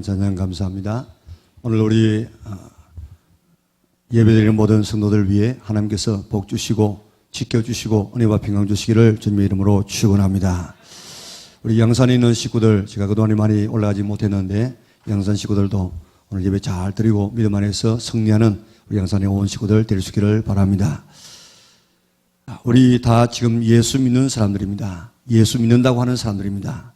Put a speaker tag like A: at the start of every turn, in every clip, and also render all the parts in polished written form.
A: 찬양 감사합니다. 오늘 우리 예배드리는 모든 성도들 위해 하나님께서 복 주시고 지켜주시고 은혜와 평강 주시기를 주님의 이름으로 축원합니다. 우리 양산에 있는 식구들, 제가 그동안에 많이 올라가지 못했는데 양산 식구들도 오늘 예배 잘 드리고 믿음 안에서 승리하는 우리 양산에 온 식구들 될 수 있기를 바랍니다. 우리 다 지금 예수 믿는 사람들입니다. 예수 믿는다고 하는 사람들입니다.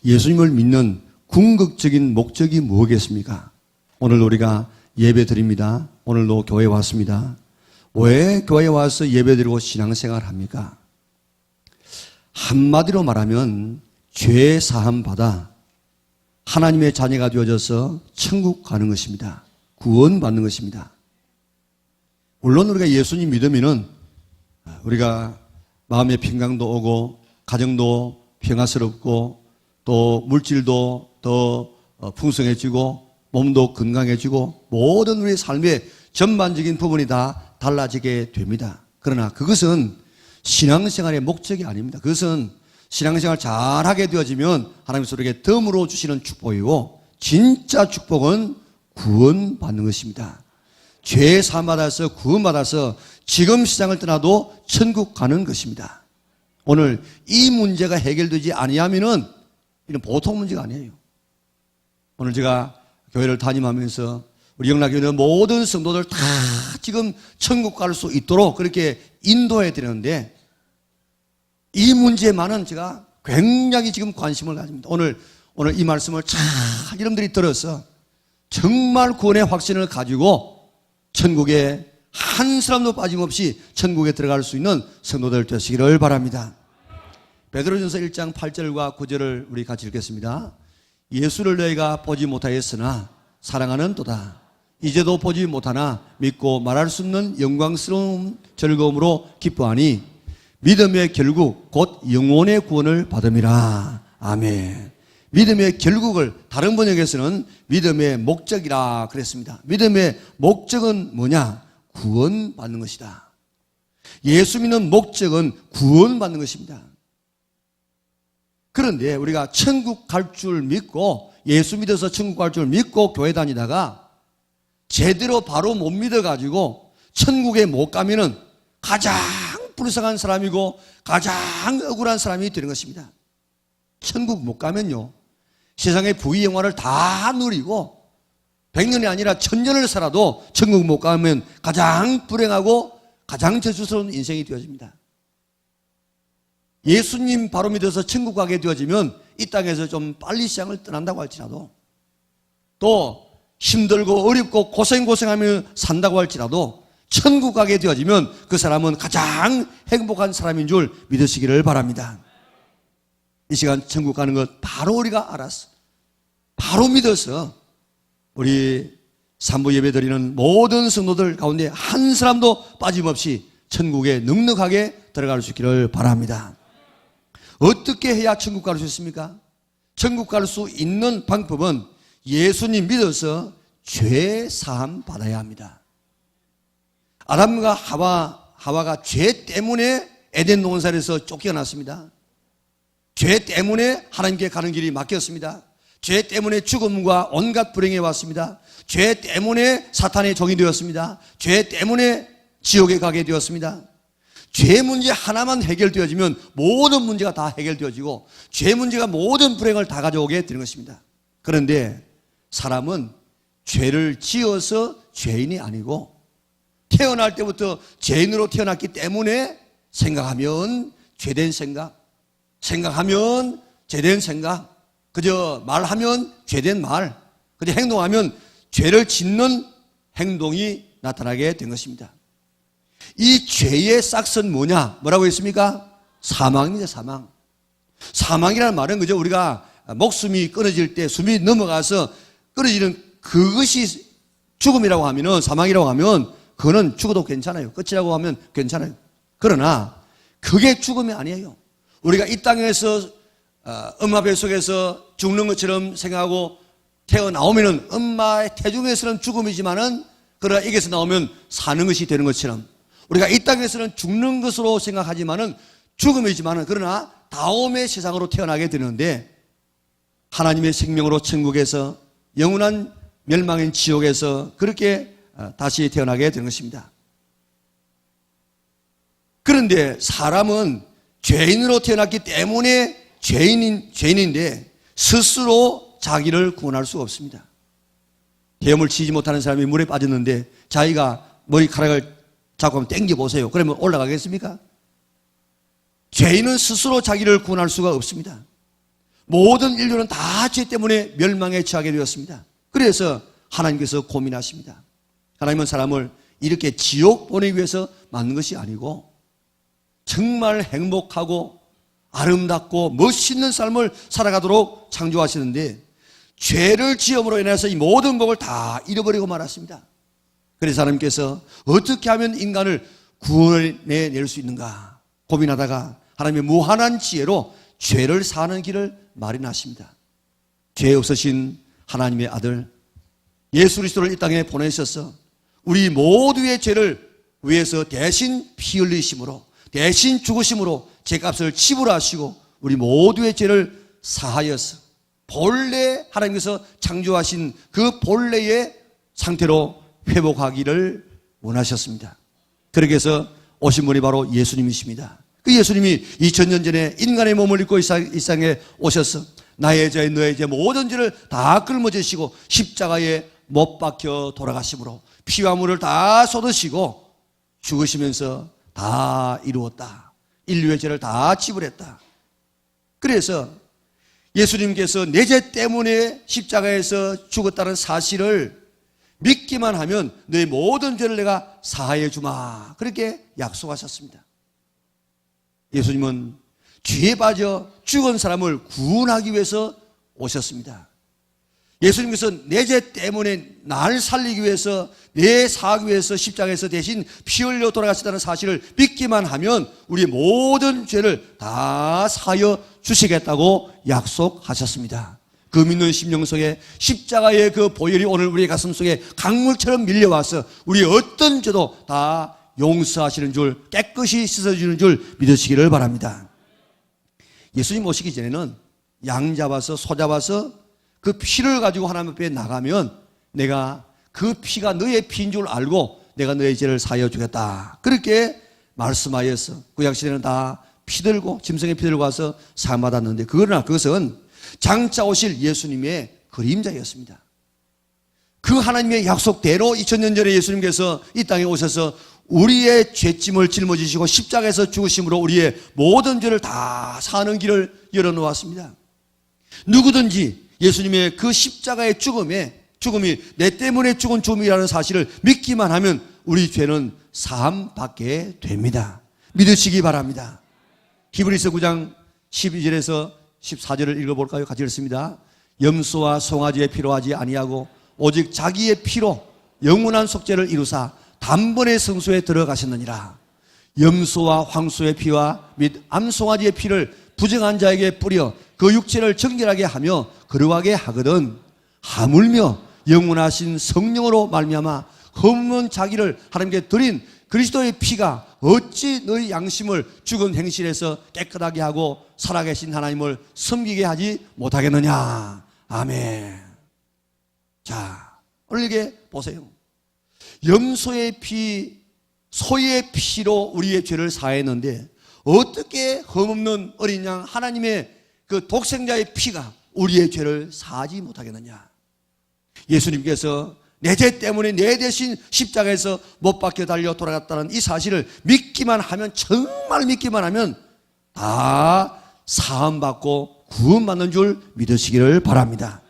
A: 예수님을 믿는 궁극적인 목적이 무엇이겠습니까? 오늘 우리가 예배 드립니다. 오늘도 교회에 왔습니다. 왜 교회에 와서 예배 드리고 신앙생활 합니까? 한마디로 말하면 죄 사함 받아 하나님의 자녀가 되어져서 천국 가는 것입니다. 구원받는 것입니다. 물론 우리가 예수님 믿으면은 우리가 마음의 평강도 오고 가정도 평화스럽고 또 물질도 더 풍성해지고 몸도 건강해지고 모든 우리의 삶의 전반적인 부분이 다 달라지게 됩니다. 그러나 그것은 신앙생활의 목적이 아닙니다. 그것은 신앙생활 잘하게 되어지면 하나님께서 우리에게 덤으로 주시는 축복이고 진짜 축복은 구원받는 것입니다. 죄 사함받아서 구원받아서 지금 세상을 떠나도 천국 가는 것입니다. 오늘 이 문제가 해결되지 아니하면은 이건 보통 문제가 아니에요. 오늘 제가 교회를 다니면서 우리 영락교회는 모든 성도들 다 지금 천국 갈 수 있도록 그렇게 인도해야 되는데 이 문제만은 제가 굉장히 지금 관심을 가집니다. 오늘 이 말씀을 잘 여러분들이 들어서 정말 구원의 확신을 가지고 천국에 한 사람도 빠짐없이 천국에 들어갈 수 있는 성도들 되시기를 바랍니다. 베드로전서 1장 8절과 9절을 우리 같이 읽겠습니다. 예수를 너희가 보지 못하였으나 사랑하는 도다. 이제도 보지 못하나 믿고 말할 수 없는 영광스러운 즐거움으로 기뻐하니 믿음의 결국 곧 영혼의 구원을 받음이라. 아멘. 믿음의 결국을 다른 번역에서는 믿음의 목적이라 그랬습니다. 믿음의 목적은 뭐냐? 구원받는 것이다. 예수 믿는 목적은 구원받는 것입니다. 그런데 우리가 천국 갈 줄 믿고 예수 믿어서 천국 갈 줄 믿고 교회 다니다가 제대로 바로 못 믿어가지고 천국에 못 가면은 가장 불쌍한 사람이고 가장 억울한 사람이 되는 것입니다. 천국 못 가면요 세상의 부귀 영화를 다 누리고 100년이 아니라 1000년을 살아도 천국 못 가면 가장 불행하고 가장 저주스러운 인생이 되어집니다. 예수님 바로 믿어서 천국 가게 되어지면 이 땅에서 좀 빨리 세상을 떠난다고 할지라도 또 힘들고 어렵고 고생하며 산다고 할지라도 천국 가게 되어지면 그 사람은 가장 행복한 사람인 줄 믿으시기를 바랍니다. 이 시간 천국 가는 것 바로 우리가 알았어. 바로 믿어서 우리 산부 예배 드리는 모든 성도들 가운데 한 사람도 빠짐없이 천국에 넉넉하게 들어갈 수 있기를 바랍니다. 어떻게 해야 천국 갈 수 있습니까? 천국 갈 수 있는 방법은 예수님 믿어서 죄 사함 받아야 합니다. 아담과 하와가 죄 때문에 에덴 동산에서 쫓겨났습니다. 죄 때문에 하나님께 가는 길이 막혔습니다. 죄 때문에 죽음과 온갖 불행이 왔습니다. 죄 때문에 사탄의 종이 되었습니다. 죄 때문에 지옥에 가게 되었습니다. 죄 문제 하나만 해결되어지면 모든 문제가 다 해결되어지고 죄 문제가 모든 불행을 다 가져오게 되는 것입니다. 그런데 사람은 죄를 지어서 죄인이 아니고 태어날 때부터 죄인으로 태어났기 때문에 생각하면 죄된 생각, 생각하면 죄된 생각, 그저 말하면 죄된 말, 그저 행동하면 죄를 짓는 행동이 나타나게 된 것입니다. 이 죄의 싹은 뭐라고 했습니까? 사망입니다. 사망. 사망이라는 말은 그저 우리가 목숨이 끊어질 때 숨이 넘어가서 끊어지는 그것이 죽음이라고 하면은 사망이라고 하면 그거는 죽어도 괜찮아요. 끝이라고 하면 괜찮아요. 그러나 그게 죽음이 아니에요. 우리가 이 땅에서 엄마 뱃속에서 죽는 것처럼 생각하고 태어나오면은 엄마의 태중에서는 죽음이지만은 그러나 이게서 나오면 사는 것이 되는 것처럼 우리가 이 땅에서는 죽는 것으로 생각하지만은 죽음이지만은 그러나 다음의 세상으로 태어나게 되는데 하나님의 생명으로 천국에서 영원한 멸망인 지옥에서 그렇게 다시 태어나게 된 것입니다. 그런데 사람은 죄인으로 태어났기 때문에 죄인인데 스스로 자기를 구원할 수가 없습니다. 헤엄을 치지 못하는 사람이 물에 빠졌는데 자기가 머리카락을 잡고 한번 당겨보세요. 그러면 올라가겠습니까? 죄인은 스스로 자기를 구원할 수가 없습니다. 모든 인류는 다 죄 때문에 멸망에 처하게 되었습니다. 그래서 하나님께서 고민하십니다. 하나님은 사람을 이렇게 지옥 보내기 위해서 만든 것이 아니고 정말 행복하고 아름답고 멋있는 삶을 살아가도록 창조하시는데 죄를 지음으로 인해서 이 모든 복을 다 잃어버리고 말았습니다. 그래서 하나님께서 어떻게 하면 인간을 구원해낼 수 있는가 고민하다가 하나님의 무한한 지혜로 죄를 사는 길을 마련하십니다. 죄 없으신 하나님의 아들 예수 그리스도를 이 땅에 보내셔서 우리 모두의 죄를 위해서 대신 피 흘리심으로 대신 죽으심으로 죄값을 지불하시고 우리 모두의 죄를 사하여서 본래 하나님께서 창조하신 그 본래의 상태로 회복하기를 원하셨습니다. 그렇게 해서 오신 분이 바로 예수님이십니다. 그 예수님이 2000년 전에 인간의 몸을 입고 이 세상에 오셔서 나의 죄 너의 죄 모든 죄를 다 끌어지시고 십자가에 못 박혀 돌아가심으로 피와 물을 다 쏟으시고 죽으시면서 다 이루었다. 인류의 죄를 다 지불했다. 그래서 예수님께서 내 죄 때문에 십자가에서 죽었다는 사실을 믿기만 하면 너의 모든 죄를 내가 사하여 주마. 그렇게 약속하셨습니다. 예수님은 죄에 빠져 죽은 사람을 구원하기 위해서 오셨습니다. 예수님께서 내 죄 때문에 나를 살리기 위해서 내 사하기 위해서 십자가에서 대신 피 흘려 돌아가셨다는 사실을 믿기만 하면 우리의 모든 죄를 다 사하여 주시겠다고 약속하셨습니다. 그 믿는 심령 속에 십자가의 그 보혈이 오늘 우리의 가슴 속에 강물처럼 밀려와서 우리의 어떤 죄도 다 용서하시는 줄 깨끗이 씻어주는 줄 믿으시기를 바랍니다. 예수님 오시기 전에는 양 잡아서 소 잡아서 그 피를 가지고 하나님 앞에 나가면 내가 그 피가 너의 피인 줄 알고 내가 너의 죄를 사하여 주겠다. 그렇게 말씀하여서 구약시대는 다 피 들고 짐승의 피 들고 와서 사함받았는데 그러나 그것은 장차 오실 예수님의 그림자였습니다. 그 하나님의 약속대로 2000년 전에 예수님께서 이 땅에 오셔서 우리의 죄짐을 짊어지시고 십자가에서 죽으심으로 우리의 모든 죄를 다 사는 길을 열어놓았습니다. 누구든지 예수님의 그 십자가의 죽음이 내 때문에 죽은 죽음이라는 사실을 믿기만 하면 우리 죄는 사함받게 됩니다. 믿으시기 바랍니다. 히브리서 9장 12절에서 14절을 읽어볼까요? 같이 읽습니다. 염소와 송아지의 피로 하지 아니하고 오직 자기의 피로 영원한 속죄를 이루사 단번에 성소에 들어가셨느니라. 염소와 황소의 피와 및 암송아지의 피를 부정한 자에게 뿌려 그 육체를 정결하게 하며 거룩하게 하거든 하물며 영원하신 성령으로 말미암아 흠없는 자기를 하나님께 드린 그리스도의 피가 어찌 너희 양심을 죽은 행실에서 깨끗하게 하고 살아계신 하나님을 섬기게 하지 못하겠느냐. 아멘. 자, 오늘 이게 보세요. 염소의 피, 소의 피로 우리의 죄를 사했는데 어떻게 흠없는 어린 양 하나님의 그 독생자의 피가 우리의 죄를 사하지 못하겠느냐. 예수님께서 내 죄 때문에 내 대신 십자가에서 못 박혀 달려 돌아갔다는 이 사실을 믿기만 하면, 정말 믿기만 하면 다 사함받고 구원받는 줄 믿으시기를 바랍니다.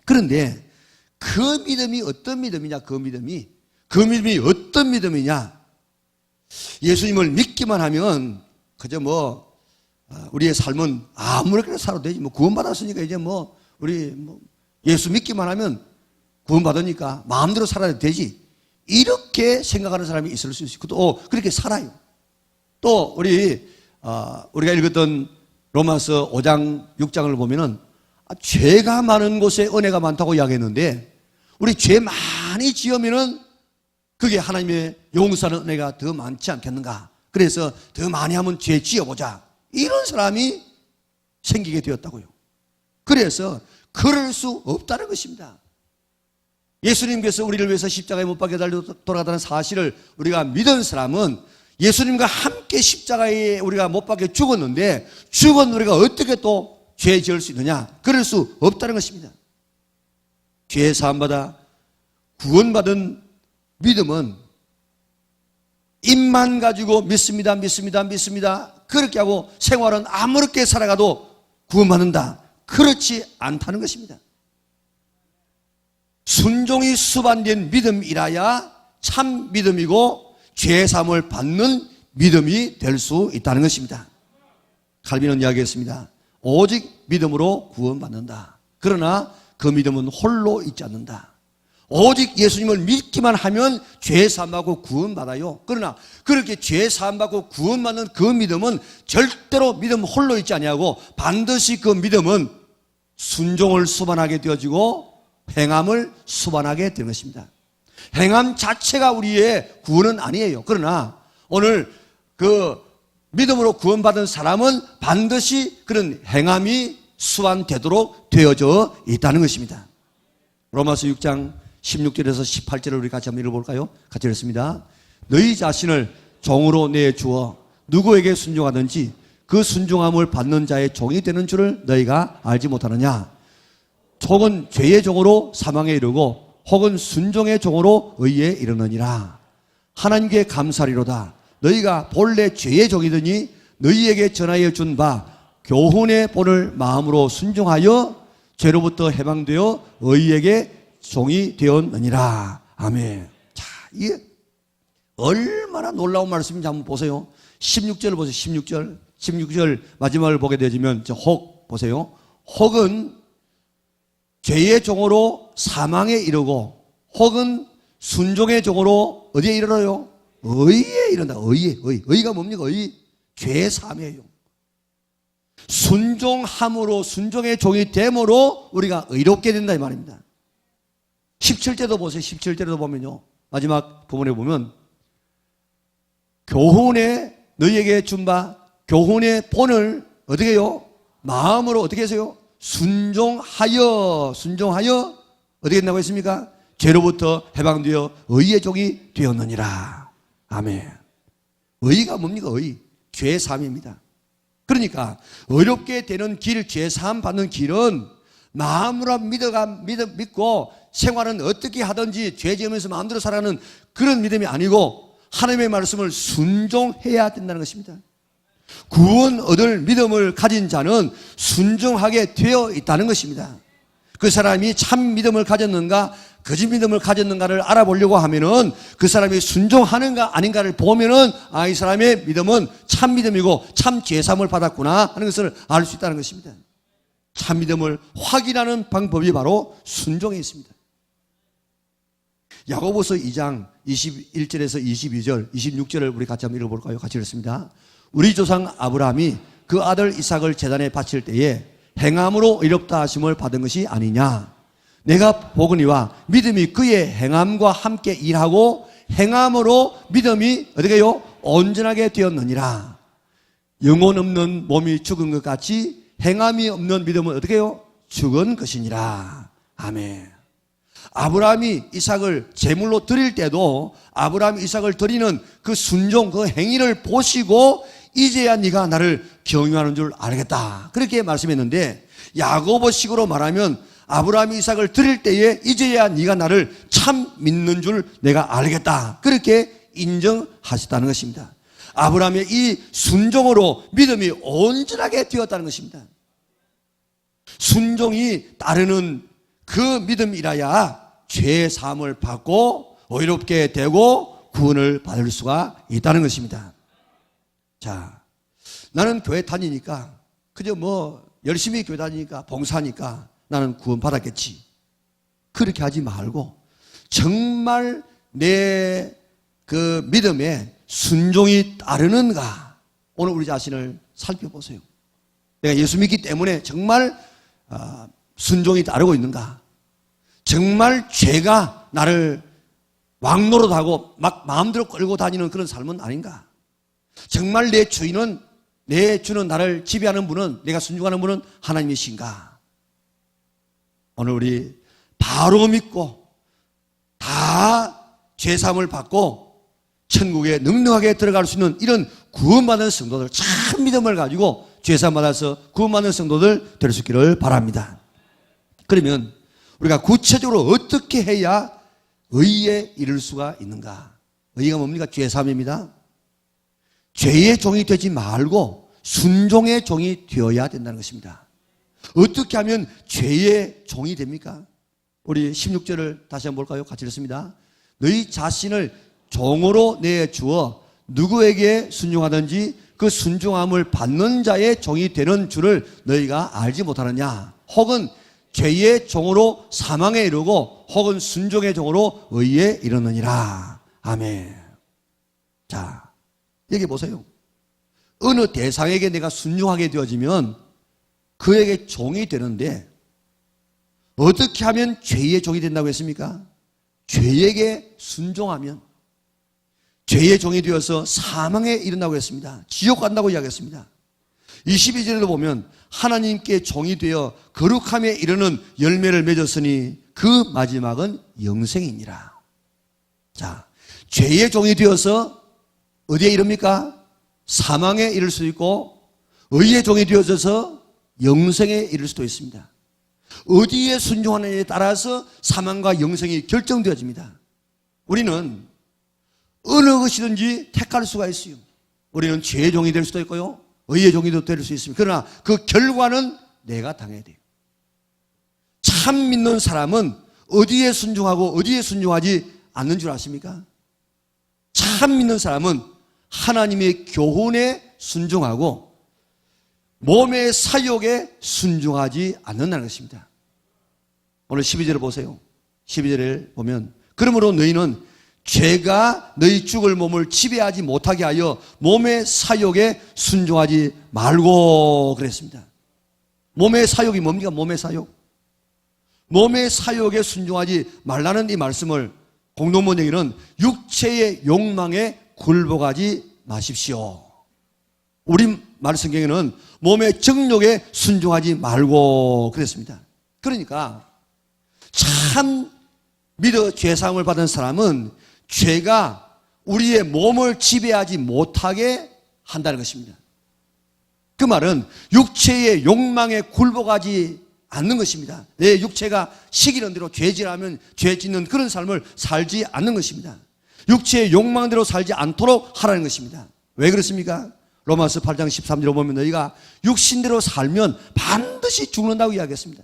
A: 그런데 그 믿음이 어떤 믿음이냐? 그 믿음이 어떤 믿음이냐? 예수님을 믿기만 하면 그저 우리의 삶은 아무렇게나 살아도 되지. 구원받았으니까 이제 우리 예수 믿기만 하면 구원받으니까 마음대로 살아도 되지. 이렇게 생각하는 사람이 있을 수 있고 또 그렇게 살아요. 또 우리가 읽었던 로마서 5장 6장을 보면은 죄가 많은 곳에 은혜가 많다고 이야기했는데 우리 죄 많이 지으면은 그게 하나님의 용서하는 은혜가 더 많지 않겠는가. 그래서 더 많이 하면 죄 지어보자. 이런 사람이 생기게 되었다고요. 그래서 그럴 수 없다는 것입니다. 예수님께서 우리를 위해서 십자가에 못 박혀 달려 돌아가다는 사실을 우리가 믿은 사람은 예수님과 함께 십자가에 우리가 못 박혀 죽었는데 죽은 우리가 어떻게 또 죄 지을 수 있느냐? 그럴 수 없다는 것입니다. 죄 사함받아 구원받은 믿음은 입만 가지고 믿습니다, 믿습니다, 믿습니다. 그렇게 하고 생활은 아무렇게 살아가도 구원받는다. 그렇지 않다는 것입니다. 순종이 수반된 믿음이라야 참 믿음이고 죄사함을 받는 믿음이 될 수 있다는 것입니다. 칼빈은 이야기했습니다. 오직 믿음으로 구원받는다. 그러나 그 믿음은 홀로 있지 않는다. 오직 예수님을 믿기만 하면 죄사함받고 구원받아요. 그러나 그렇게 죄사함받고 구원받는 그 믿음은 절대로 믿음 홀로 있지 아니하고 반드시 그 믿음은 순종을 수반하게 되어지고 행함을 수반하게 되는 것입니다. 행함 자체가 우리의 구원은 아니에요. 그러나 오늘 그 믿음으로 구원받은 사람은 반드시 그런 행함이 수반되도록 되어져 있다는 것입니다. 로마서 6장 16절에서 18절을 우리 같이 한번 읽어볼까요? 같이 읽습니다. 너희 자신을 종으로 내주어 누구에게 순종하든지 그 순종함을 받는 자의 종이 되는 줄을 너희가 알지 못하느냐? 혹은 죄의 종으로 사망에 이르고 혹은 순종의 종으로 의에 이르느니라. 하나님께 감사리로다. 너희가 본래 죄의 종이더니 너희에게 전하여 준 바 교훈의 본을 마음으로 순종하여 죄로부터 해방되어 의에게 종이 되었느니라. 아멘. 자, 이게 얼마나 놀라운 말씀인지 한번 보세요. 16절을 보세요. 16절 마지막을 보게 되지면 혹 보세요. 혹은 죄의 종으로 사망에 이르고 혹은 순종의 종으로 어디에 이르러요? 의에 이른다. 의가 뭡니까? 죄 사함이에요. 순종함으로 순종의 종이 됨으로 우리가 의롭게 된다 이 말입니다. 17절도 보세요. 17절도 보면요. 마지막 부분에 보면 교훈에 너희에게 준 바 교훈의 본을 어떻게 해요? 마음으로 어떻게 하세요? 순종하여 어떻게 된다고 했습니까? 죄로부터 해방되어 의의 종이 되었느니라. 아멘. 의가 뭡니까? 죄 사함입니다. 그러니까 의롭게 되는 길, 죄 사함 받는 길은 마음으로 믿고 생활은 어떻게 하든지 죄 지으면서 마음대로 살아가는 그런 믿음이 아니고 하나님의 말씀을 순종해야 된다는 것입니다. 구원 얻을 믿음을 가진 자는 순종하게 되어 있다는 것입니다. 그 사람이 참 믿음을 가졌는가 거짓 믿음을 가졌는가를 알아보려고 하면은 그 사람이 순종하는가 아닌가를 보면은 이 사람의 믿음은 참 믿음이고 참 죄사함을 받았구나 하는 것을 알 수 있다는 것입니다. 참 믿음을 확인하는 방법이 바로 순종에 있습니다. 야고보서 2장 21절에서 22절, 26절을 우리 같이 한번 읽어볼까요? 같이 읽습니다. 우리 조상 아브라함이 그 아들 이삭을 제단에 바칠 때에 행함으로 의롭다 하심을 받은 것이 아니냐? 내가 보거니와 믿음이 그의 행함과 함께 일하고 행함으로 믿음이 어떻게 해요? 온전하게 되었느니라. 영혼 없는 몸이 죽은 것 같이 행함이 없는 믿음은 어떻게 해요? 죽은 것이니라. 아멘. 아브라함이 이삭을 제물로 드릴 때도 아브라함이 이삭을 드리는 그 순종, 그 행위를 보시고 이제야 네가 나를 경유하는 줄 알겠다. 그렇게 말씀했는데 야고보식으로 말하면 아브라함이 이삭을 드릴 때에 이제야 네가 나를 참 믿는 줄 내가 알겠다. 그렇게 인정하셨다는 것입니다. 아브라함의 이 순종으로 믿음이 온전하게 되었다는 것입니다. 순종이 따르는 그 믿음이라야 죄 사함을 받고 의롭게 되고 구원을 받을 수가 있다는 것입니다. 자, 나는 교회 다니니까 그저 열심히 교회 다니니까 봉사하니까 나는 구원 받았겠지. 그렇게 하지 말고 정말 내 그 믿음에 순종이 따르는가 오늘 우리 자신을 살펴보세요. 내가 예수 믿기 때문에 정말 순종이 따르고 있는가? 정말 죄가 나를 왕노릇하고 막 마음대로 끌고 다니는 그런 삶은 아닌가? 정말 내 주는 나를 지배하는 분은 내가 순종하는 분은 하나님이신가? 오늘 우리 바로 믿고 다 죄사함을 받고 천국에 넉넉하게 들어갈 수 있는 이런 구원받은 성도들, 참 믿음을 가지고 죄사함 받아서 구원받는 성도들 될 수 있기를 바랍니다. 그러면 우리가 구체적으로 어떻게 해야 의에 이를 수가 있는가? 의가 뭡니까? 죄사함입니다. 죄의 종이 되지 말고 순종의 종이 되어야 된다는 것입니다. 어떻게 하면 죄의 종이 됩니까? 우리 16절을 다시 한번 볼까요? 같이 읽습니다. 너희 자신을 종으로 내주어 누구에게 순종하든지 그 순종함을 받는 자의 종이 되는 줄을 너희가 알지 못하느냐? 혹은 죄의 종으로 사망에 이르고 혹은 순종의 종으로 의에 이르느니라. 아멘. 자, 여기 보세요. 어느 대상에게 내가 순종하게 되어지면 그에게 종이 되는데 어떻게 하면 죄의 종이 된다고 했습니까? 죄에게 순종하면 죄의 종이 되어서 사망에 이른다고 했습니다. 지옥 간다고 이야기했습니다. 22절에도 보면 하나님께 종이 되어 거룩함에 이르는 열매를 맺었으니 그 마지막은 영생이니라. 자, 죄의 종이 되어서 어디에 이릅니까? 사망에 이를 수도 있고 의의 종이 되어져서 영생에 이를 수도 있습니다. 어디에 순종하느냐에 따라서 사망과 영생이 결정되어집니다. 우리는 어느 것이든지 택할 수가 있어요. 우리는 죄의 종이 될 수도 있고요, 의의 종이 될 수 있습니다. 그러나 그 결과는 내가 당해야 돼요. 참 믿는 사람은 어디에 순종하고 어디에 순종하지 않는 줄 아십니까? 참 믿는 사람은 하나님의 교훈에 순종하고 몸의 사욕에 순종하지 않는다는 것입니다. 오늘 12절을 보세요. 12절을 보면 그러므로 너희는 죄가 너희 죽을 몸을 지배하지 못하게 하여 몸의 사욕에 순종하지 말고 그랬습니다. 몸의 사욕이 뭡니까? 몸의 사욕. 몸의 사욕에 순종하지 말라는 이 말씀을 공동번역에는 육체의 욕망에 굴복하지 마십시오. 우리 말씀경에는 몸의 정욕에 순종하지 말고 그랬습니다. 그러니까 참 믿어 죄사함을 받은 사람은 죄가 우리의 몸을 지배하지 못하게 한다는 것입니다. 그 말은 육체의 욕망에 굴복하지 않는 것입니다. 내 육체가 시키는 대로 죄질하면 죄 짓는 그런 삶을 살지 않는 것입니다. 육체의 욕망대로 살지 않도록 하라는 것입니다. 왜 그렇습니까? 로마서 8장 13절에 보면 너희가 육신대로 살면 반드시 죽는다고 이야기했습니다.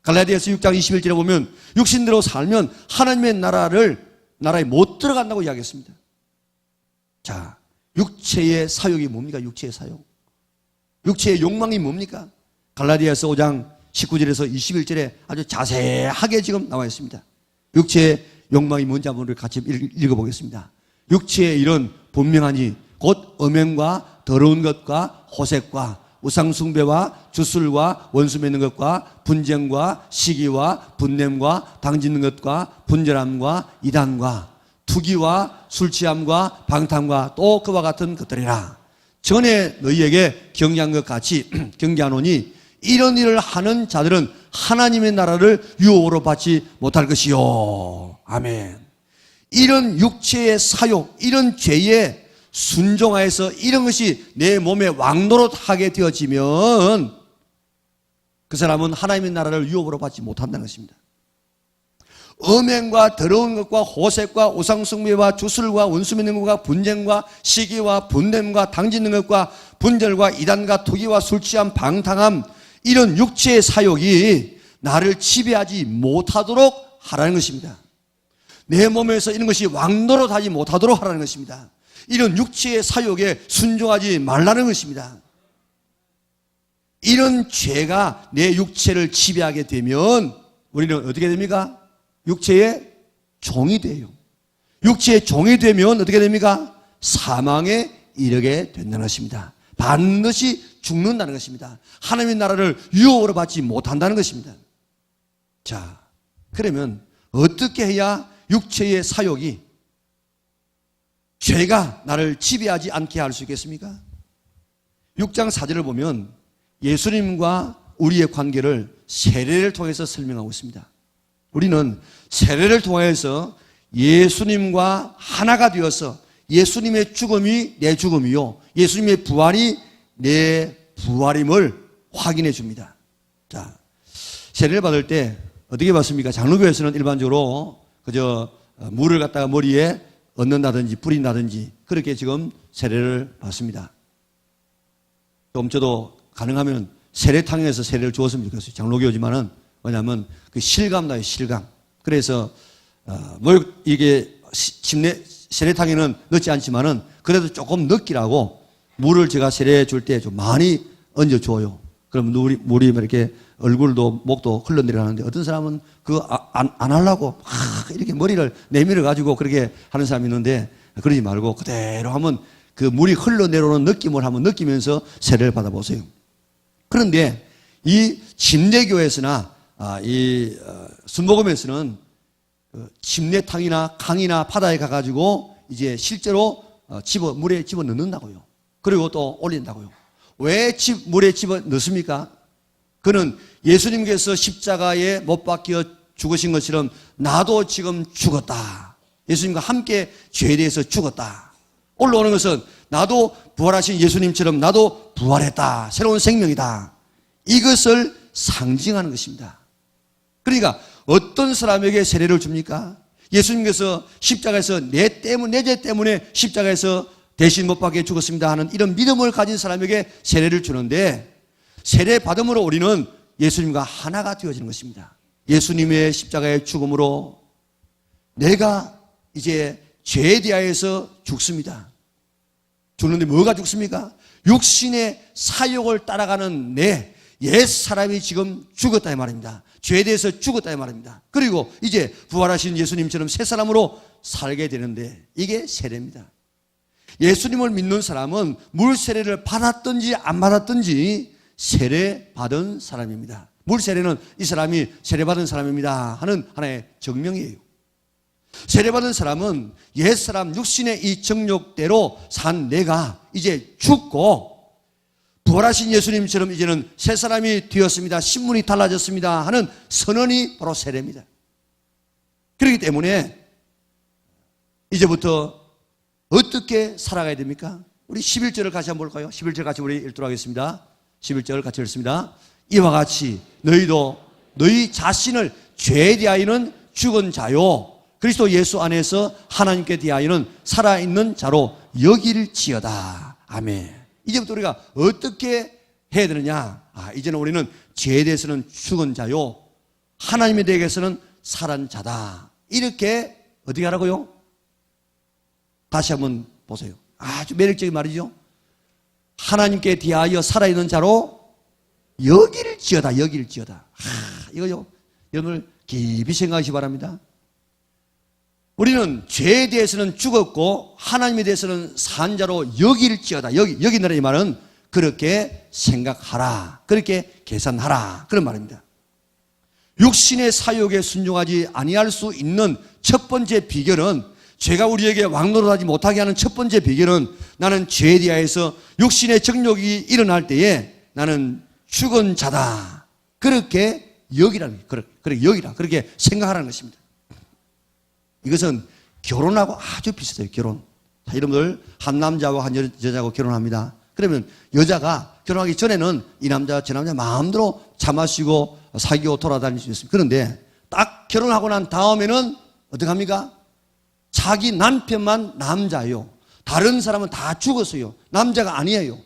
A: 갈라디아서 6장 21절에 보면 육신대로 살면 하나님의 나라에 못 들어간다고 이야기했습니다. 자, 육체의 사욕이 뭡니까? 육체의 사욕. 육체의 욕망이 뭡니까? 갈라디아서 5장 19절에서 21절에 아주 자세하게 지금 나와 있습니다. 육체의 욕망이 뭔지 한번 같이 읽어보겠습니다. 육체의 일은 분명하니 곧 음행과 더러운 것과 호색과 우상숭배와 주술과 원수 맺는 것과 분쟁과 시기와 분냄과 당짓는 것과 분절함과 이단과 투기와 술취함과 방탕과 또 그와 같은 것들이라. 전에 너희에게 경계한 것 같이 경계하노니 이런 일을 하는 자들은 하나님의 나라를 유혹으로 받지 못할 것이요. 아멘. 이런 육체의 사욕, 이런 죄에 순종하여서 이런 것이 내 몸에 왕노릇하게 되어지면 그 사람은 하나님의 나라를 유혹으로 받지 못한다는 것입니다. 음행과 더러운 것과 호색과 우상숭배와 주술과 원수 맺는 것과 분쟁과 시기와 분냄과 당짓는 것과 분절과 이단과 투기와 술취함 방탕함, 이런 육체의 사욕이 나를 지배하지 못하도록 하라는 것입니다. 내 몸에서 이런 것이 왕노릇하지 못하도록 하라는 것입니다. 이런 육체의 사욕에 순종하지 말라는 것입니다. 이런 죄가 내 육체를 지배하게 되면 우리는 어떻게 됩니까? 육체의 종이 돼요. 육체의 종이 되면 어떻게 됩니까? 사망에 이르게 된다는 것입니다. 반드시 죽는다는 것입니다. 하나님의 나라를 유혹으로 받지 못한다는 것입니다. 자, 그러면 어떻게 해야 육체의 사욕이 죄가 나를 지배하지 않게 할 수 있겠습니까? 6장 4절을 보면 예수님과 우리의 관계를 세례를 통해서 설명하고 있습니다. 우리는 세례를 통해서 예수님과 하나가 되어서 예수님의 죽음이 내 죽음이요, 예수님의 부활이 내 부활임을 확인해 줍니다. 자, 세례를 받을 때 어떻게 받습니까? 장로교에서는 일반적으로 그저 물을 갖다가 머리에 얹는다든지 뿌린다든지 그렇게 지금 세례를 받습니다. 좀 저도 가능하면 세례탕에서 세례를 주었으면 좋겠어요. 장로교지만은 왜냐하면 그 실감 나요, 실감. 그래서 이게 세례탕에는 넣지 않지만은 그래도 조금 넣기라고 물을 제가 세례 줄 때 좀 많이 얹어 줘요. 그러면 물이 이렇게 얼굴도 목도 흘러내려가는데 어떤 사람은 그거 안 하려고 이렇게 머리를 내밀어 가지고 그렇게 하는 사람이 있는데 그러지 말고 그대로 하면 그 물이 흘러내려오는 느낌을 한번 느끼면서 세례를 받아보세요. 그런데 이 침례교에서나 이 순복음에서는 침례탕이나 강이나 바다에 가가지고 이제 실제로 물에 집어 넣는다고요. 그리고 또 올린다고요. 왜 물에 집어 넣습니까? 그는 예수님께서 십자가에 못 박혀 죽으신 것처럼 나도 지금 죽었다. 예수님과 함께 죄에 대해서 죽었다. 올라오는 것은 나도 부활하신 예수님처럼 나도 부활했다. 새로운 생명이다. 이것을 상징하는 것입니다. 그러니까 어떤 사람에게 세례를 줍니까? 예수님께서 십자가에서 내 죄 때문에 십자가에서 대신 못 박혀 죽었습니다 하는 이런 믿음을 가진 사람에게 세례를 주는데, 세례 받음으로 우리는 예수님과 하나가 되어지는 것입니다. 예수님의 십자가의 죽음으로 내가 이제 죄에 대하여서 죽습니다. 죽는데 뭐가 죽습니까? 육신의 사욕을 따라가는 내 옛 사람이 지금 죽었다 이 말입니다. 죄에 대해서 죽었다 이 말입니다. 그리고 이제 부활하신 예수님처럼 새 사람으로 살게 되는데 이게 세례입니다. 예수님을 믿는 사람은 물 세례를 받았든지 안 받았든지 세례 받은 사람입니다. 물 세례는 이 사람이 세례 받은 사람입니다 하는 하나의 증명이에요. 세례 받은 사람은 옛사람 육신의 이 정욕대로 산 내가 이제 죽고 부활하신 예수님처럼 이제는 새 사람이 되었습니다. 신분이 달라졌습니다 하는 선언이 바로 세례입니다. 그렇기 때문에 이제부터 어떻게 살아가야 됩니까? 우리 11절을 같이 한번 볼까요? 11절 같이 우리 읽도록 하겠습니다. 11절 같이 읽습니다. 이와 같이 너희도 너희 자신을 죄에 대하여는 죽은 자요 그리스도 예수 안에서 하나님께 대하여는 살아있는 자로 여길지어다. 아멘. 이제부터 우리가 어떻게 해야 되느냐? 이제는 우리는 죄에 대해서는 죽은 자요 하나님에 대해서는 살은 자다. 이렇게 어떻게 하라고요? 다시 한번 보세요. 아주 매력적인 말이죠. 하나님께 대하여 살아있는 자로 여길지어다. 여길지어다. 이거요. 여러분들 깊이 생각하시기 바랍니다. 우리는 죄에 대해서는 죽었고 하나님에 대해서는 산 자로 여길지어다. 여긴다는 이 말은 그렇게 생각하라. 그렇게 계산하라. 그런 말입니다. 육신의 사욕에 순종하지 아니할 수 있는 첫 번째 비결은, 죄가 우리에게 왕노릇하지 못하게 하는 첫 번째 비결은, 나는 죄에 대하여서 육신의 정욕이 일어날 때에 나는 죽은 자다. 그렇게 여기라는 거예요. 그렇게 여기라. 그렇게 생각하라는 것입니다. 이것은 결혼하고 아주 비슷해요. 결혼. 자, 여러분들 한 남자와 한 여자하고 결혼합니다. 그러면 여자가 결혼하기 전에는 이 남자 저 남자 마음대로 차 마시고 사귀고 돌아다닐 수 있습니다. 그런데 딱 결혼하고 난 다음에는 어떻게 합니까? 자기 남편만 남자예요. 다른 사람은 다 죽었어요. 남자가 아니에요.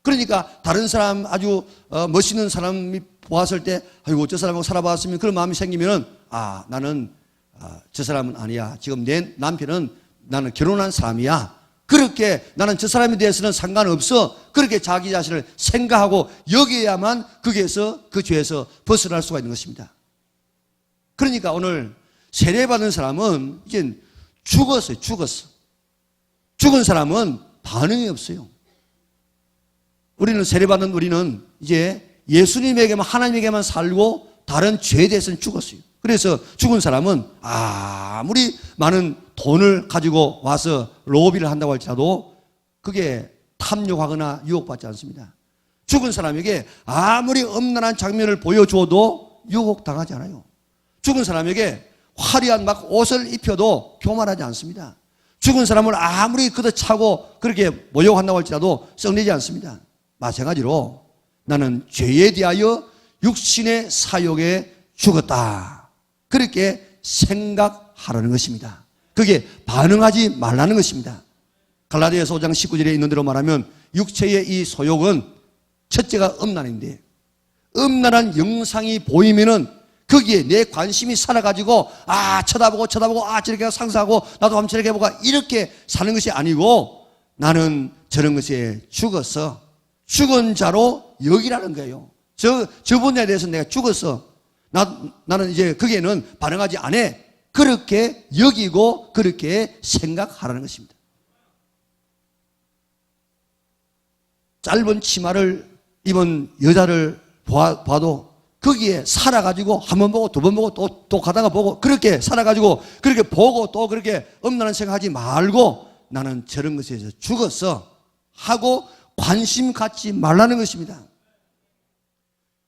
A: 그러니까 다른 사람 아주 멋있는 사람이 보았을 때 아이고 저 사람하고 살아봤으면 그런 마음이 생기면은 나는 저 사람은 아니야. 지금 내 남편은 나는 결혼한 사람이야. 그렇게 나는 저 사람에 대해서는 상관없어. 그렇게 자기 자신을 생각하고 여기야만 거기에서 그 죄에서 벗어날 수가 있는 것입니다. 그러니까 오늘 세례받은 사람은 이제 죽었어요. 죽었어. 죽은 사람은 반응이 없어요. 우리는 세례받은 우리는 이제 예수님에게만 하나님에게만 살고 다른 죄에 대해서는 죽었어요. 그래서 죽은 사람은 아무리 많은 돈을 가지고 와서 로비를 한다고 할지라도 그게 탐욕하거나 유혹받지 않습니다. 죽은 사람에게 아무리 엄란한 장면을 보여주어도 유혹당하지 않아요. 죽은 사람에게 화려한 막 옷을 입혀도 교만하지 않습니다. 죽은 사람을 아무리 걷어차고 그렇게 모욕한다고 할지라도 썩내지 않습니다. 마찬가지로 나는 죄에 대하여 육신의 사욕에 죽었다. 그렇게 생각하라는 것입니다. 그게 반응하지 말라는 것입니다. 갈라디아서 5장 19절에 있는 대로 말하면 육체의 이 소욕은 첫째가 음란인데, 음란한 영상이 보이면은 거기에 내 관심이 살아가지고 쳐다보고 저렇게 상상하고 나도 한번 저렇게 해보고 이렇게 사는 것이 아니고, 나는 저런 것에 죽어서 죽은 자로 여기라는 거예요. 저분에 대해서 내가 죽었어. 나는 이제 거기에는 반응하지 않아. 그렇게 여기고 그렇게 생각하라는 것입니다. 짧은 치마를 입은 여자를 봐도 거기에 살아가지고 한 번 보고 두 번 보고 또 가다가 보고 그렇게 살아가지고 그렇게 보고 또 그렇게 음란한 생각하지 말고 나는 저런 것에서 죽었어 하고 관심 갖지 말라는 것입니다.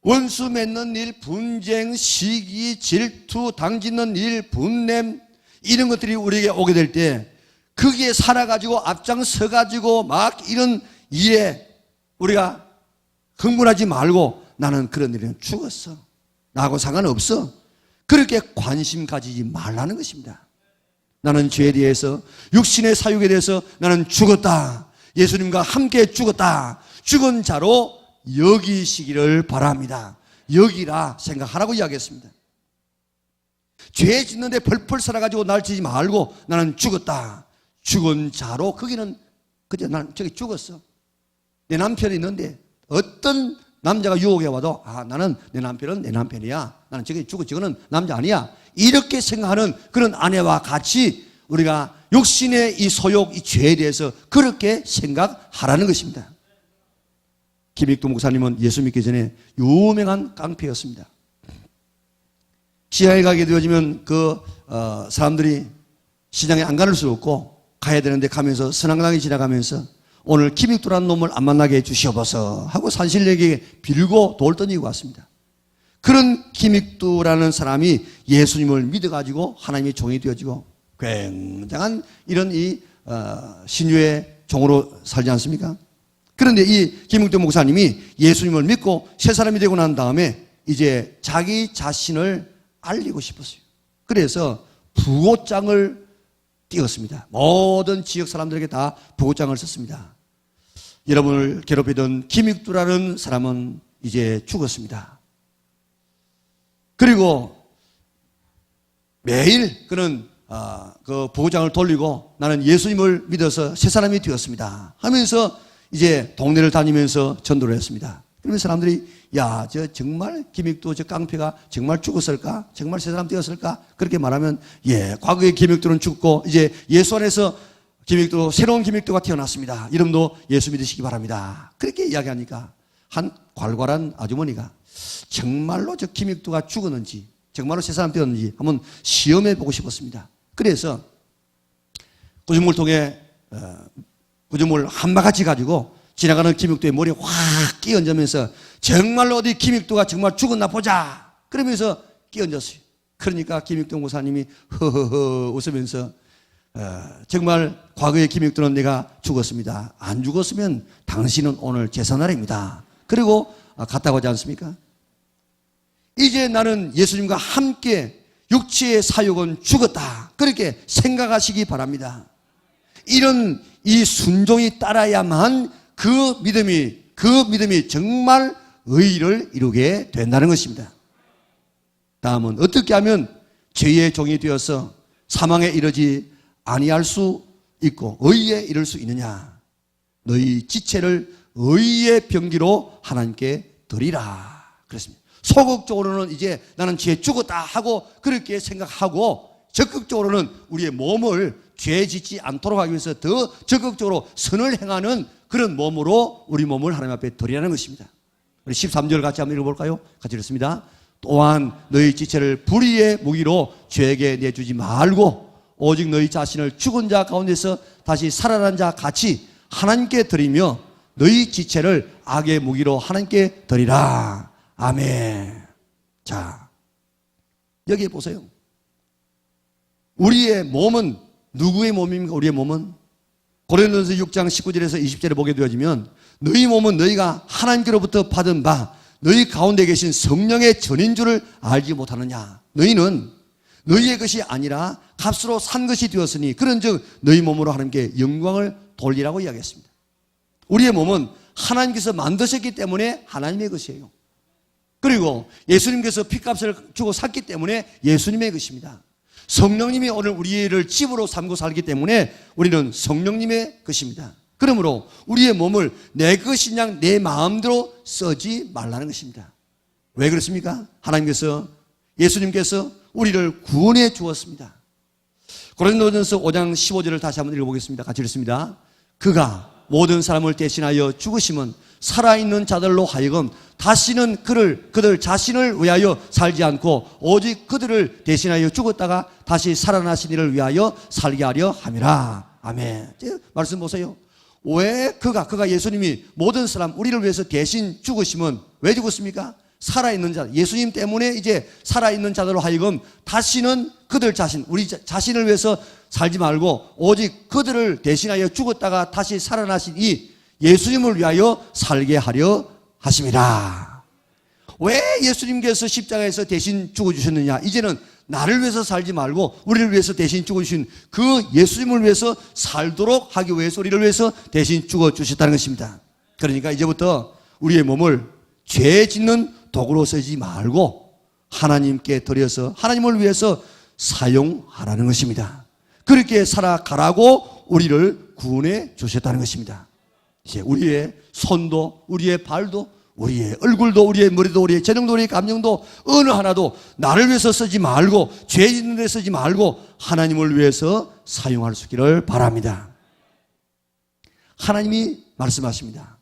A: 원수 맺는 일, 분쟁, 시기, 질투, 당짓는 일, 분냄, 이런 것들이 우리에게 오게 될 때 거기에 살아가지고 앞장서가지고 막 이런 일에 우리가 흥분하지 말고 나는 그런 일은 죽었어. 나하고 상관없어. 그렇게 관심 가지지 말라는 것입니다. 나는 죄에 대해서, 육신의 사욕에 대해서 나는 죽었다. 예수님과 함께 죽었다. 죽은 자로 여기시기를 바랍니다. 여기라 생각하라고 이야기했습니다. 죄 짓는데 펄펄 살아가지고 날치지 말고 나는 죽었다. 죽은 자로, 거기는 그저 나는 저기 죽었어. 내 남편이 있는데 어떤 남자가 유혹해 와도 나는 내 남편은 내 남편이야. 나는 저기 죽었지. 저거는 남자 아니야. 이렇게 생각하는 그런 아내와 같이 우리가 육신의 이 소욕, 이 죄에 대해서 그렇게 생각하라는 것입니다. 김익두 목사님은 예수 믿기 전에 유명한 깡패였습니다. 시장에 가게 되어지면 사람들이 시장에 안 가는 수 없고 가야 되는데 가면서 선앙당이 지나가면서 오늘 김익두라는 놈을 안 만나게 해주시옵소서 하고 산신령에게 빌고 돌 던지고 왔습니다. 그런 김익두라는 사람이 예수님을 믿어가지고 하나님의 종이 되어지고 굉장한 이런 신유의 종으로 살지 않습니까? 그런데 이 김익두 목사님이 예수님을 믿고 새 사람이 되고 난 다음에 이제 자기 자신을 알리고 싶었어요. 그래서 부고장을 띄웠습니다. 모든 지역 사람들에게 다 부고장을 썼습니다. 여러분을 괴롭히던 김익두라는 사람은 이제 죽었습니다. 그리고 매일 그는 그 부고장을 돌리고 나는 예수님을 믿어서 새 사람이 되었습니다 하면서 이제 동네를 다니면서 전도를 했습니다. 그러면 사람들이 저 정말 김익두 저 깡패가 정말 죽었을까? 정말 새 사람 되었을까? 그렇게 말하면 과거의 김익두는 죽고 이제 예수 안에서 김익두, 새로운 김익두가 태어났습니다. 이름도 예수 믿으시기 바랍니다. 그렇게 이야기하니까 한 괄괄한 아주머니가 정말로 저 김익두가 죽었는지 정말로 새 사람 되었는지 한번 시험해 보고 싶었습니다. 그래서 구조물을 통해 구조물 한 바가지 가지고 지나가는 김익두의 머리에 확 끼얹으면서 정말로 어디 김익두가 정말 죽었나 보자 그러면서 끼얹었어요. 그러니까 김익두 목사님이 허허허 웃으면서 정말 과거의 김익두는 내가 죽었습니다. 안 죽었으면 당신은 오늘 제사날입니다. 그리고 갔다고 하지 않습니까? 이제 나는 예수님과 함께 육체의 사욕은 죽었다. 그렇게 생각하시기 바랍니다. 이런 이 순종이 따라야만 그 믿음이 정말 의를 이루게 된다는 것입니다. 다음은 어떻게 하면 죄의 종이 되어서 사망에 이르지 아니할 수 있고 의에 이를 수 있느냐? 너희 지체를 의의 병기로 하나님께 드리라 그랬습니다. 소극적으로는 이제 나는 죄에 죽었다 하고 그렇게 생각하고 적극적으로는 우리의 몸을 죄 짓지 않도록 하기 위해서 더 적극적으로 선을 행하는 그런 몸으로 우리 몸을 하나님 앞에 드리라는 것입니다. 우리 13절 같이 한번 읽어볼까요? 같이 읽습니다. 또한 너희 지체를 불의의 무기로 죄에게 내주지 말고 오직 너희 자신을 죽은 자 가운데서 다시 살아난 자 같이 하나님께 드리며 너희 지체를 악의 무기로 하나님께 드리라. 아멘. 자, 여기 보세요. 우리의 몸은 누구의 몸입니까? 우리의 몸은 고린도전서 6장 19절에서 20절에 보게 되어지면 너희 몸은 너희가 하나님께로부터 받은 바 너희 가운데 계신 성령의 전인 줄을 알지 못하느냐. 너희는 너희의 것이 아니라 값으로 산 것이 되었으니 그런즉 너희 몸으로 하나님께 영광을 돌리라고 이야기했습니다. 우리의 몸은 하나님께서 만드셨기 때문에 하나님의 것이에요. 그리고 예수님께서 피값을 주고 샀기 때문에 예수님의 것입니다. 성령님이 오늘 우리를 집으로 삼고 살기 때문에 우리는 성령님의 것입니다. 그러므로 우리의 몸을 내 것이냐 내 마음대로 쓰지 말라는 것입니다. 왜 그렇습니까? 하나님께서 예수님께서 우리를 구원해 주었습니다. 고린도전서 5장 15절을 다시 한번 읽어보겠습니다. 같이 읽습니다. 그가 모든 사람을 대신하여 죽으심은 살아있는 자들로 하여금 다시는 그들 자신을 위하여 살지 않고 오직 그들을 대신하여 죽었다가 다시 살아나신 이를 위하여 살게 하려 함이라. 아멘. 말씀 보세요. 왜 그가 예수님이 모든 사람 우리를 위해서 대신 죽으심은 왜 죽었습니까? 살아있는 자, 예수님 때문에 이제 살아있는 자들로 하여금 다시는 그들 자신, 우리 자신을 위해서 살지 말고 오직 그들을 대신하여 죽었다가 다시 살아나신 이 예수님을 위하여 살게 하려 하심이라. 왜 예수님께서 십자가에서 대신 죽어주셨느냐? 이제는 나를 위해서 살지 말고 우리를 위해서 대신 죽어주신 그 예수님을 위해서 살도록 하기 위해서 우리를 위해서 대신 죽어주셨다는 것입니다. 그러니까 이제부터 우리의 몸을 죄 짓는 도구로 쓰지 말고 하나님께 드려서 하나님을 위해서 사용하라는 것입니다. 그렇게 살아가라고 우리를 구원해 주셨다는 것입니다. 이제 우리의 손도 우리의 발도 우리의 얼굴도 우리의 머리도 우리의 재능도 우리의 감정도 어느 하나도 나를 위해서 쓰지 말고 죄 짓는 데 쓰지 말고 하나님을 위해서 사용할 수 있기를 바랍니다. 하나님이 말씀하십니다.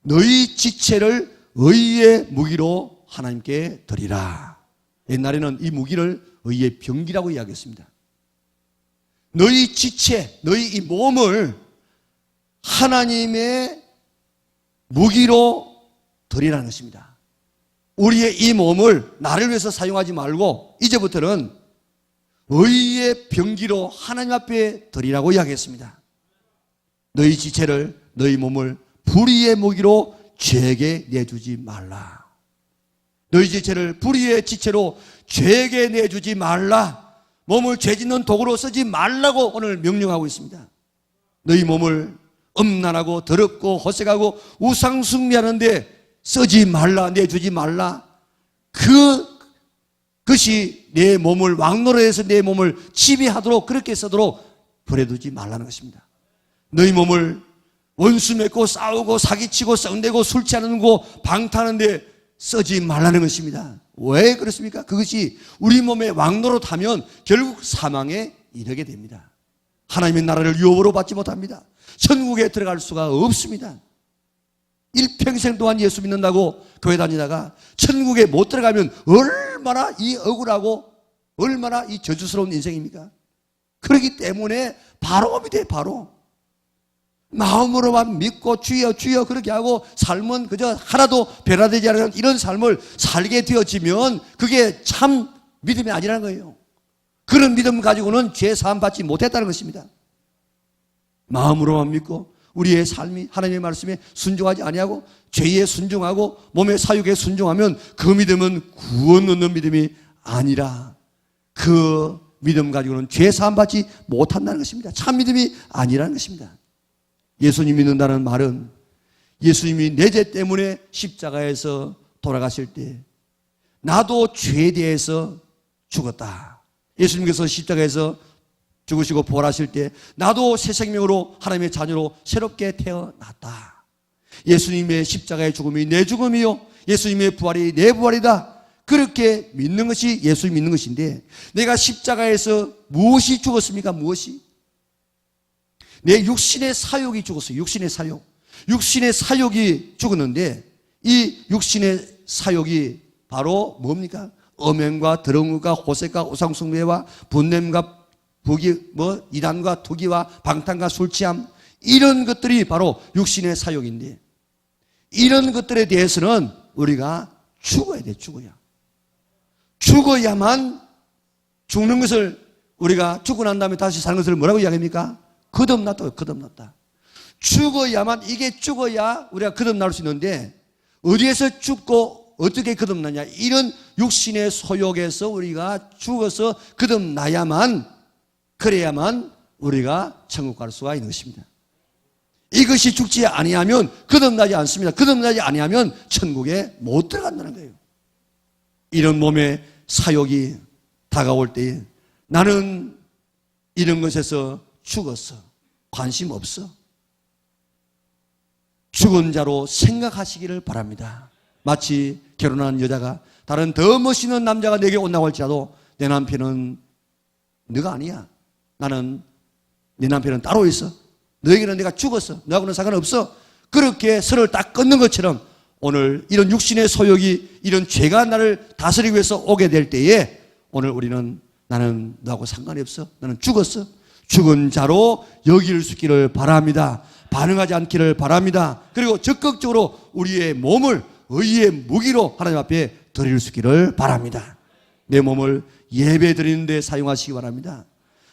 A: 너희 지체를 의의 무기로 하나님께 드리라. 옛날에는 이 무기를 의의 병기라고 이야기했습니다. 너희 지체, 너희 이 몸을 하나님의 무기로 드리라는 것입니다. 우리의 이 몸을 나를 위해서 사용하지 말고 이제부터는 의의 병기로 하나님 앞에 드리라고 이야기했습니다. 너희 지체를 너희 몸을 불의의 무기로 죄에게 내주지 말라. 너희 지체를 불의의 지체로 죄에게 내주지 말라. 몸을 죄 짓는 도구로 쓰지 말라고 오늘 명령하고 있습니다. 너희 몸을 음란하고 더럽고 허색하고 우상숭배하는데 쓰지 말라, 내주지 말라. 그것이 내 몸을 왕노로 해서 내 몸을 지배하도록 그렇게 쓰도록 버려두지 말라는 것입니다. 너희 몸을 원수 맺고 싸우고 사기치고 썩내고 술 취하는 거 방탕하는데 쓰지 말라는 것입니다. 왜 그렇습니까? 그것이 우리 몸의 왕노릇 하면 결국 사망에 이르게 됩니다. 하나님의 나라를 유업으로 받지 못합니다. 천국에 들어갈 수가 없습니다. 일평생 동안 예수 믿는다고 교회 다니다가 천국에 못 들어가면 얼마나 이 억울하고 얼마나 이 저주스러운 인생입니까? 그렇기 때문에 바로 밑에 바로 마음으로만 믿고 주여 주여 그렇게 하고 삶은 그저 하나도 변화되지 않는 이런 삶을 살게 되어지면 그게 참 믿음이 아니라는 거예요. 그런 믿음 가지고는 죄 사함 받지 못했다는 것입니다. 마음으로만 믿고 우리의 삶이 하나님의 말씀에 순종하지 아니하고 죄에 순종하고 몸의 사육에 순종하면 그 믿음은 구원 얻는 믿음이 아니라 그 믿음 가지고는 죄 사함 받지 못한다는 것입니다. 참 믿음이 아니라는 것입니다. 예수님 믿는다는 말은 예수님이 내 죄 때문에 십자가에서 돌아가실 때 나도 죄에 대해서 죽었다. 예수님께서 십자가에서 죽으시고 부활하실 때 나도 새 생명으로 하나님의 자녀로 새롭게 태어났다. 예수님의 십자가의 죽음이 내 죽음이요 예수님의 부활이 내 부활이다. 그렇게 믿는 것이 예수 믿는 것인데 내가 십자가에서 무엇이 죽었습니까? 무엇이? 내 육신의 사욕이 죽었어요. 육신의 사욕. 육신의 사욕이 죽었는데 이 육신의 사욕이 바로 뭡니까? 음행과 더러움과 호색과 우상숭배와 분냄과 부기, 이단과 투기와 방탕과 술취함 이런 것들이 바로 육신의 사욕인데, 이런 것들에 대해서는 우리가 죽어야 돼. 죽어야만, 죽는 것을 우리가 죽고 난 다음에 다시 사는 것을 뭐라고 이야기합니까? 거듭났다. 거듭났다. 죽어야만, 이게 죽어야 우리가 거듭날 수 있는데, 어디에서 죽고 어떻게 거듭나냐? 이런 육신의 소욕에서 우리가 죽어서 거듭나야만, 그래야만 우리가 천국 갈 수가 있는 것입니다. 이것이 죽지 아니하면 거듭나지 않습니다. 거듭나지 아니하면 천국에 못 들어간다는 거예요. 이런 몸의 사욕이 다가올 때에 나는 이런 것에서 죽었어. 관심 없어. 죽은 자로 생각하시기를 바랍니다. 마치 결혼한 여자가 다른 더 멋있는 남자가 내게 온다고 할지라도 내 남편은 너가 아니야. 내 남편은 따로 있어. 너에게는 내가 죽었어. 너하고는 상관없어. 그렇게 서로를 딱 끊는 것처럼 오늘 이런 육신의 소욕이, 이런 죄가 나를 다스리기 위해서 오게 될 때에 오늘 우리는 나는 너하고 상관이 없어. 나는 죽었어. 죽은 자로 여길 수 있기를 바랍니다. 반응하지 않기를 바랍니다. 그리고 적극적으로 우리의 몸을 의의 무기로 하나님 앞에 드릴 수 있기를 바랍니다. 내 몸을 예배 드리는 데 사용하시기 바랍니다.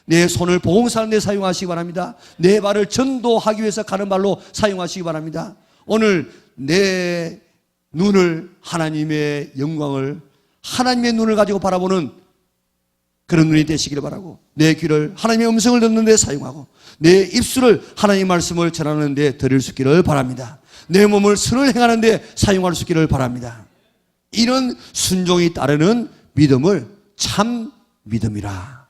A: 내 손을 봉사하는 데 사용하시기 바랍니다. 내 발을 전도하기 위해서 가는 발로 사용하시기 바랍니다. 오늘 내 눈을, 하나님의 영광을, 하나님의 눈을 가지고 바라보는 그런 눈이 되시기를 바라고, 내 귀를 하나님의 음성을 듣는 데 사용하고, 내 입술을 하나님의 말씀을 전하는 데 드릴 수 있기를 바랍니다. 내 몸을 선을 행하는 데 사용할 수 있기를 바랍니다. 이런 순종이 따르는 믿음을 참 믿음이라.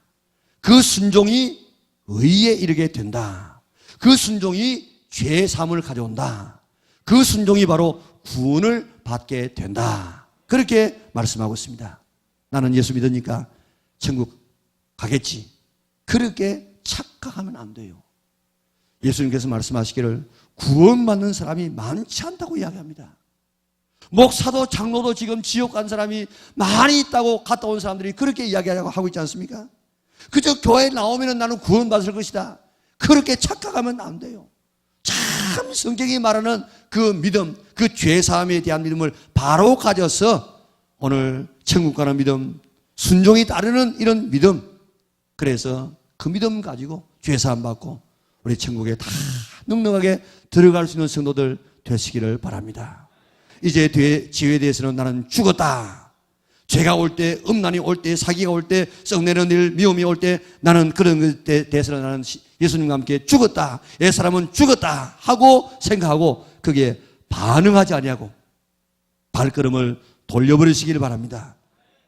A: 그 순종이 의에 이르게 된다. 그 순종이 죄 사함을 가져온다. 그 순종이 바로 구원을 받게 된다. 그렇게 말씀하고 있습니다. 나는 예수 믿으니까 천국 가겠지. 그렇게 착각하면 안 돼요. 예수님께서 말씀하시기를 구원받는 사람이 많지 않다고 이야기합니다. 목사도 장로도 지금 지옥 간 사람이 많이 있다고 갔다 온 사람들이 그렇게 이야기하고 하고 있지 않습니까? 그저 교회에 나오면 나는 구원받을 것이다. 그렇게 착각하면 안 돼요. 참 성경이 말하는 그 믿음, 그 죄사함에 대한 믿음을 바로 가져서 오늘 천국 가는 믿음, 순종이 따르는 이런 믿음, 그래서 그 믿음 가지고 죄사함 받고 우리 천국에 다 넉넉하게 들어갈 수 있는 성도들 되시기를 바랍니다. 이제 지혜에 대해서는 나는 죽었다. 죄가 올 때, 음란이 올 때, 사기가 올 때, 썩내는 일, 미움이 올 때 나는 그런 것에 대해서는 나는 예수님과 함께 죽었다. 옛사람은 죽었다 하고 생각하고 그게 반응하지 아니하고 발걸음을 돌려버리시기를 바랍니다.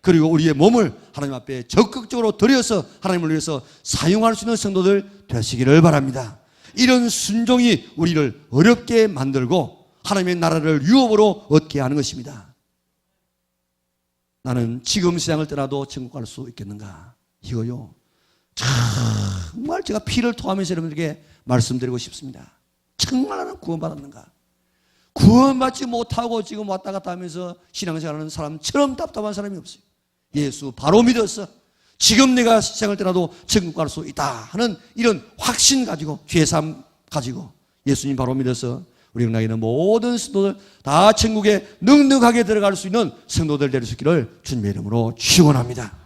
A: 그리고 우리의 몸을 하나님 앞에 적극적으로 들여서 하나님을 위해서 사용할 수 있는 성도들 되시기를 바랍니다. 이런 순종이 우리를 어렵게 만들고 하나님의 나라를 유업으로 얻게 하는 것입니다. 나는 지금 세상을 떠나도 천국 갈 수 있겠는가? 이거요. 정말 제가 피를 토하면서 여러분들에게 말씀드리고 싶습니다. 정말 나는 구원받았는가? 구원받지 못하고 지금 왔다 갔다 하면서 신앙생활하는 사람처럼 답답한 사람이 없어요. 예수 바로 믿었어. 지금 내가 세상을 떠나도 천국 갈 수 있다 하는 이런 확신 가지고, 죄사함 가지고 예수님 바로 믿어서 우리 영락에는 모든 성도들 다 천국에 넉넉하게 들어갈 수 있는 성도들 될 수 있기를 주님의 이름으로 축원합니다.